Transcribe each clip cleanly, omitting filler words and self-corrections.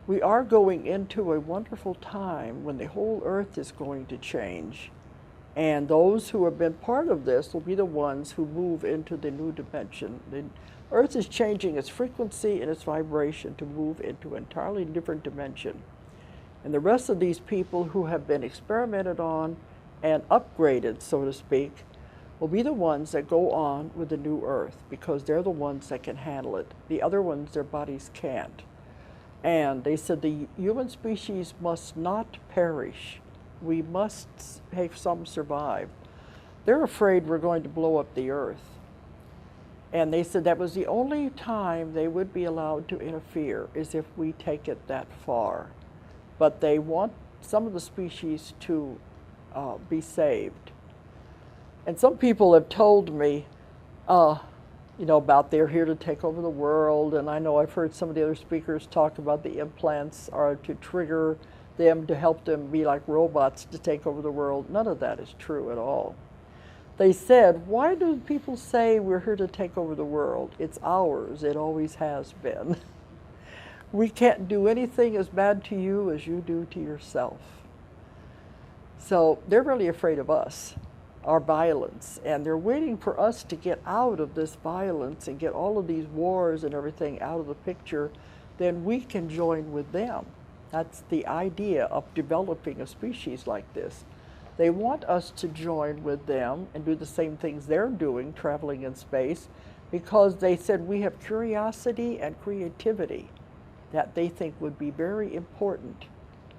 We are going into a wonderful time when the whole earth is going to change. And those who have been part of this will be the ones who move into the new dimension. The earth is changing its frequency and its vibration to move into an entirely different dimension. And the rest of these people who have been experimented on and upgraded, so to speak, will be the ones that go on with the new earth because they're the ones that can handle it. The other ones, their bodies can't. And they said the human species must not perish. We must have some survive. They're afraid we're going to blow up the earth. And they said that was the only time they would be allowed to interfere, is if we take it that far. But they want some of the species to be saved. And some people have told me, about they're here to take over the world, and I know I've heard some of the other speakers talk about the implants are to trigger them, to help them be like robots to take over the world. None of that is true at all. They said, why do people say we're here to take over the world? It's ours. It always has been. We can't do anything as bad to you as you do to yourself. So they're really afraid of us, our violence, and they're waiting for us to get out of this violence and get all of these wars and everything out of the picture. Then we can join with them. That's the idea of developing a species like this. They want us to join with them and do the same things they're doing, traveling in space, because they said we have curiosity and creativity that they think would be very important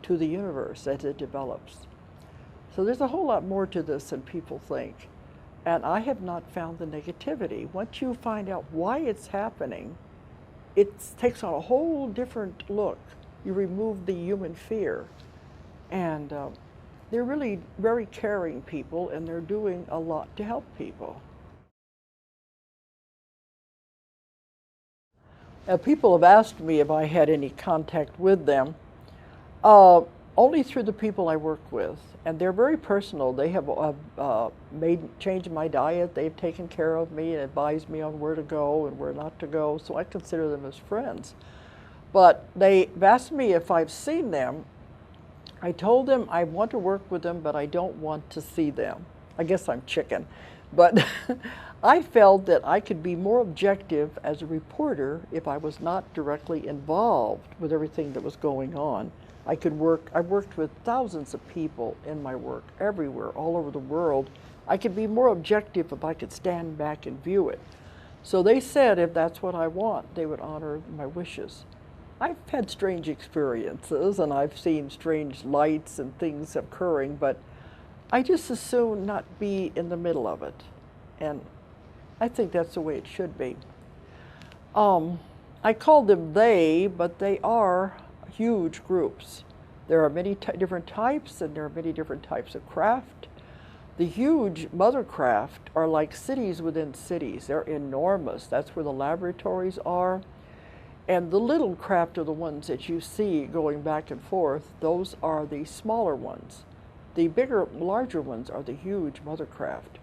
to the universe as it develops. So there's a whole lot more to this than people think. And I have not found the negativity. Once you find out why it's happening, it takes on a whole different look. You remove the human fear. And they're really very caring people, and they're doing a lot to help people. People have asked me if I had any contact with them. Only through the people I work with, and they're very personal. They have changed my diet. They've taken care of me and advised me on where to go and where not to go, so I consider them as friends. But they've asked me if I've seen them. I told them I want to work with them, but I don't want to see them. I guess I'm chicken. But I felt that I could be more objective as a reporter if I was not directly involved with everything that was going on. I've worked with thousands of people in my work, everywhere, all over the world. I could be more objective if I could stand back and view it. So they said if that's what I want, they would honor my wishes. I've had strange experiences, and I've seen strange lights and things occurring, but I just as soon not be in the middle of it. And I think that's the way it should be. I call them they, but they are huge groups. There are many different types, and there are many different types of craft. The huge mother craft are like cities within cities. They're enormous. That's where the laboratories are. And the little craft are the ones that you see going back and forth. Those are the smaller ones. The bigger, larger ones are the huge mother craft.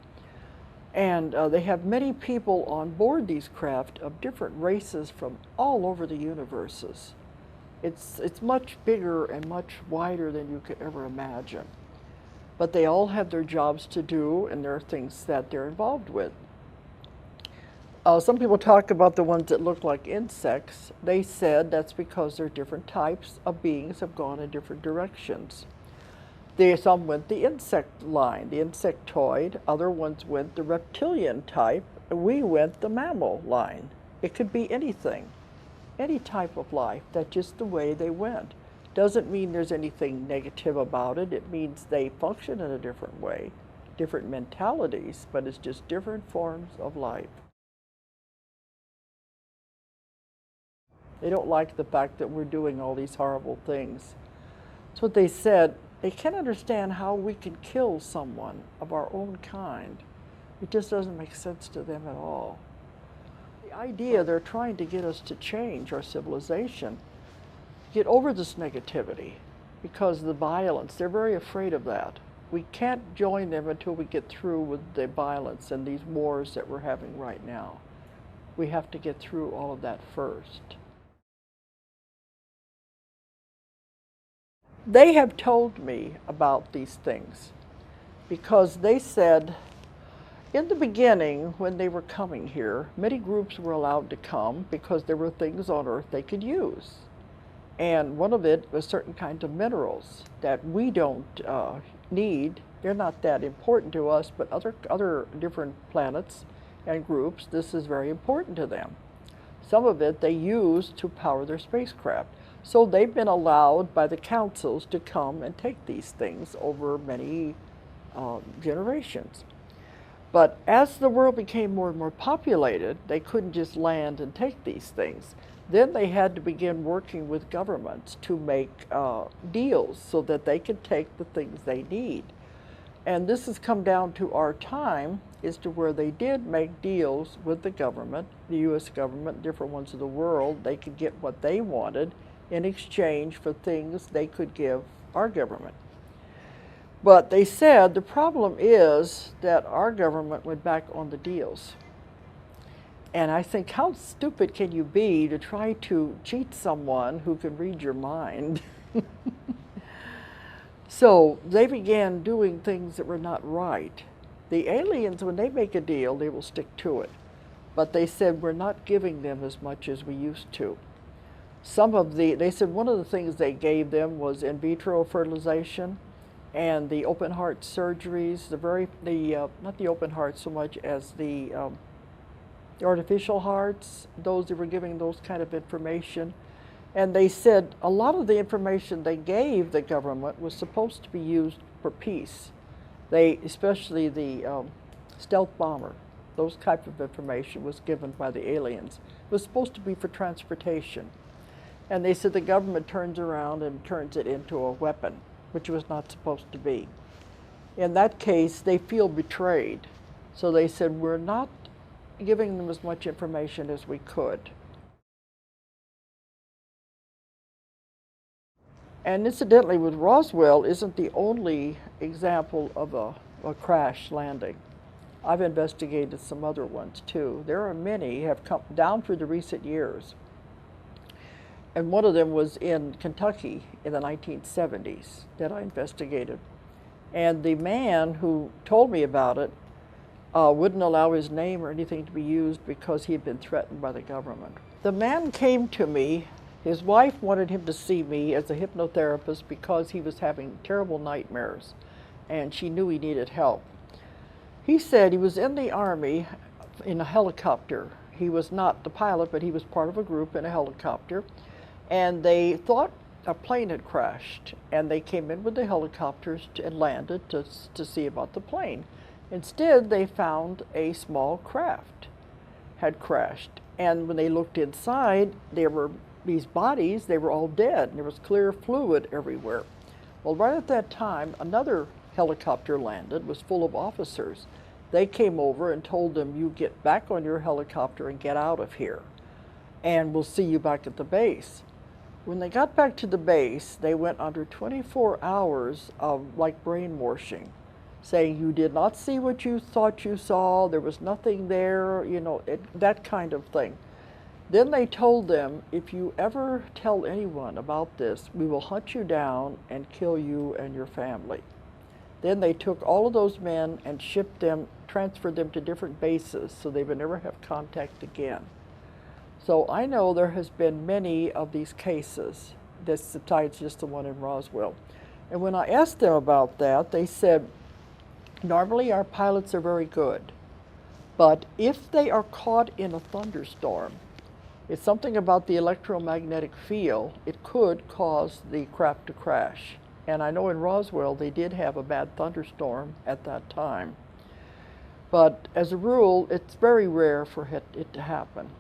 And they have many people on board these craft of different races from all over the universes. It's much bigger and much wider than you could ever imagine. But they all have their jobs to do, and there are things that they're involved with. Some people talk about the ones that look like insects. They said that's because they're different types of beings have gone in different directions. Some went the insect line, the insectoid. Other ones went the reptilian type. We went the mammal line. It could be anything. Any type of life. That's just the way they went. Doesn't mean there's anything negative about it. It means they function in a different way, different mentalities, but it's just different forms of life. They don't like the fact that we're doing all these horrible things. That's what they said. They can't understand how we can kill someone of our own kind. It just doesn't make sense to them at all. The idea they're trying to get us to change our civilization, get over this negativity because of the violence. They're very afraid of that. We can't join them until we get through with the violence and these wars that we're having right now. We have to get through all of that first. They have told me about these things because they said in the beginning, when they were coming here, many groups were allowed to come because there were things on Earth they could use. And one of it was certain kinds of minerals that we don't need. They're not that important to us, but other different planets and groups, this is very important to them. Some of it they use to power their spacecraft. So they've been allowed by the councils to come and take these things over many generations. But as the world became more and more populated, they couldn't just land and take these things. Then they had to begin working with governments to make deals so that they could take the things they need. And this has come down to our time as to where they did make deals with the government, the U.S. government, different ones of the world. They could get what they wanted in exchange for things they could give our government. But they said the problem is that our government went back on the deals. And I think, how stupid can you be to try to cheat someone who can read your mind? So they began doing things that were not right. The aliens, when they make a deal, they will stick to it. But they said, we're not giving them as much as we used to. They said one of the things they gave them was in vitro fertilization and the open heart surgeries, not the open heart so much as the artificial hearts, those that were giving those kind of information. And they said a lot of the information they gave the government was supposed to be used for peace. Especially the stealth bomber, those type of information was given by the aliens. It was supposed to be for transportation. And they said the government turns around and turns it into a weapon, which was not supposed to be. In that case, they feel betrayed. So they said, we're not giving them as much information as we could. And incidentally, with Roswell isn't the only example of a crash landing. I've investigated some other ones too. There are many have come down through the recent years. And one of them was in Kentucky in the 1970s that I investigated. And the man who told me about it wouldn't allow his name or anything to be used because he had been threatened by the government. The man came to me. His wife wanted him to see me as a hypnotherapist because he was having terrible nightmares, and she knew he needed help. He said he was in the Army in a helicopter. He was not the pilot, but he was part of a group in a helicopter, and they thought a plane had crashed, and they came in with the helicopters and landed to see about the plane. Instead, they found a small craft had crashed, and when they looked inside, there were these bodies, they were all dead, and there was clear fluid everywhere. Well, right at that time, another helicopter landed, was full of officers. They came over and told them, you get back on your helicopter and get out of here, and we'll see you back at the base. When they got back to the base, they went under 24 hours of like brainwashing, saying you did not see what you thought you saw, there was nothing there, that kind of thing. Then they told them, if you ever tell anyone about this, we will hunt you down and kill you and your family. Then they took all of those men and shipped them, transferred them to different bases so they would never have contact again. So I know there has been many of these cases, besides just the one in Roswell. And when I asked them about that, they said, normally our pilots are very good, but if they are caught in a thunderstorm, it's something about the electromagnetic field, it could cause the craft to crash. And I know in Roswell they did have a bad thunderstorm at that time. But as a rule, it's very rare for it to happen.